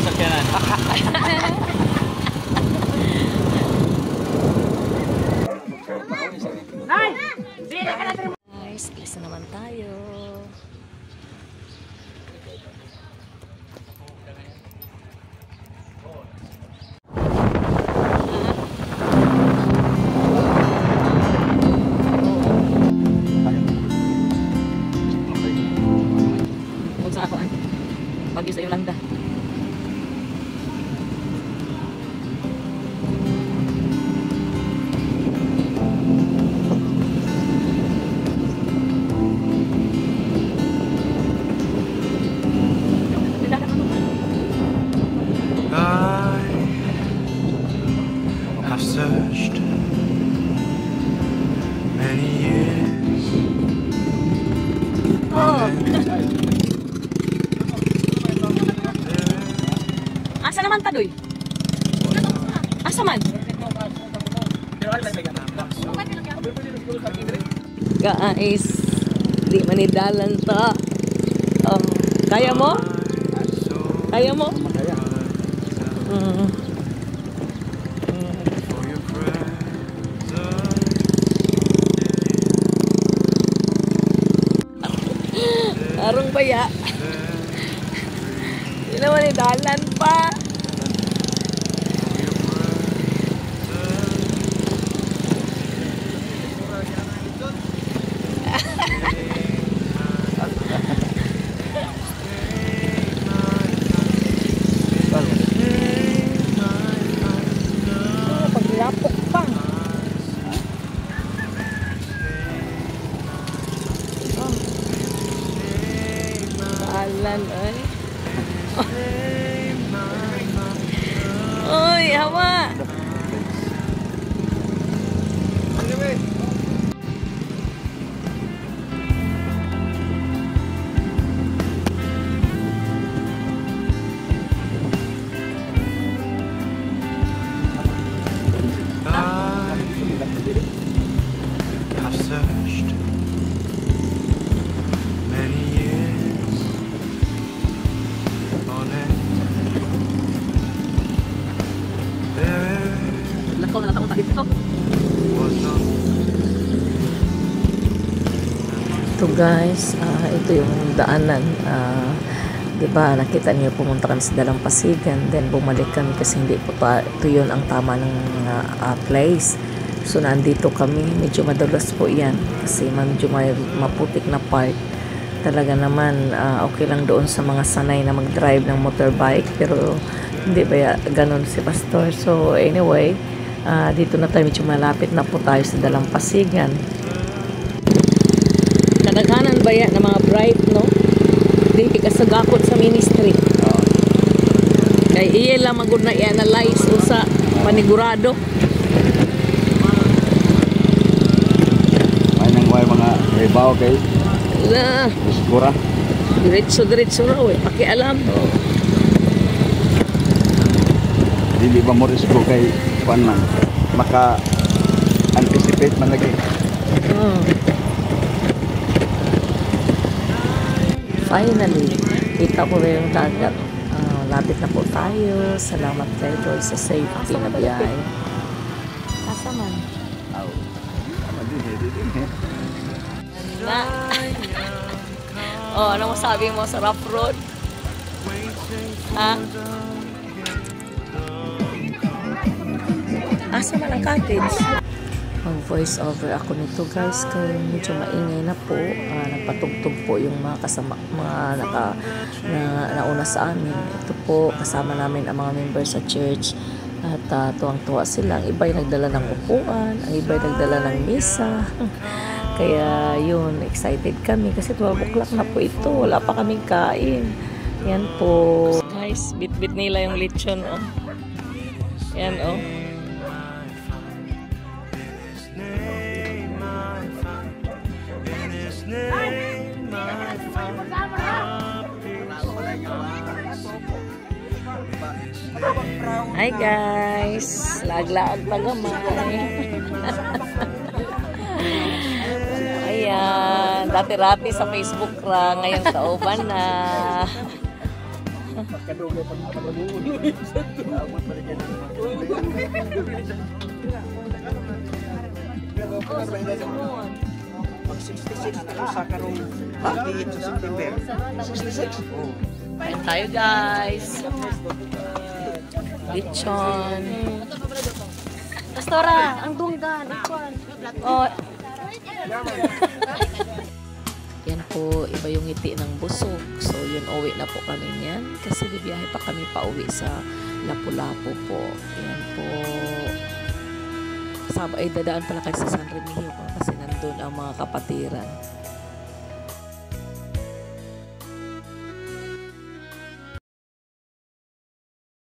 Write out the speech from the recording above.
nasakyanan. Guys, alis na naman tayo. Huwag sa ako bagyo sa Yolanda. I've searched many years. Asa naman ta, Doy? Asa man? Guys, di manidalan ta. Kaya mo? Kaya mo? Arong baya. Hindi naman idalan pa. Paglapok pa. Balan ay. Oy, hawa. I've searched many years on it. There Lakaw na taong takit ito. was no Ito guys, ito yung daanan. Diba, nakita niyo pumunta kami sa Dalampasigan, then bumalik kami kasi hindi po ito yun ang tama ng place. So nandito kami, medyo madulas po yan kasi medyo may maputik na part. Talaga naman okay lang doon sa mga sanay na mag-drive ng motorbike, pero hindi ba ganun si Pastor. So anyway, dito na tayo, medyo malapit na po tayo sa Dalampasigan. Kadaghanan ba yan ng mga bright, no? Hindi kasagakot sa ministry. Kay iya lang magud na i-analyze o sa panigurado. May nang mga ibaw kay La, sigura. diretso raw eh, pakialam. Dili ba mo risgo kay kuan man maka anticipate man lagi. Finally, kita ko na yung dagat. Lapit na po tayo. Salamat kay Lord sa safety na biyahe. Asa man? Na. Oh, ano masabi mo sa rough road? Ha? Asa man ang cottage? Mag-voice over ako nito guys, kaya medyo maingay na po. Nagpatugtog po yung mga kasama, mga nauna sa amin. Ito po, kasama namin ang mga members sa church. At tuwang-tuwa sila. Ang iba ay nagdala ng upuan, ang iba ay nagdala ng misa. Kaya yun, excited kami kasi 12 o'clock na po ito. Wala pa kaming kain. Yan po. Guys, bit-bit nila yung lechon. Oh. Yan oh. Hi guys, laglaag pa gamay. Ayan, dati-rati sa Facebook ra, ngayon kauban na. kadugay pag nakabagulo. Abot pa rin kayo ng mga Pag 66 pero sa karong pagkihit sa September. 66. Oh. Kain tayo guys. Lechon. Pastora, ang dunggan, ikon. Oh. Yan po, iba yung ngiti ng busog. So, yun, uwi na po kami niyan. Kasi bibiyahe pa kami pa uwi sa Lapu-Lapu po. Yan po. Ay, dadaan pala kayo sa San Remigio po kasi nandun ang mga kapatiran.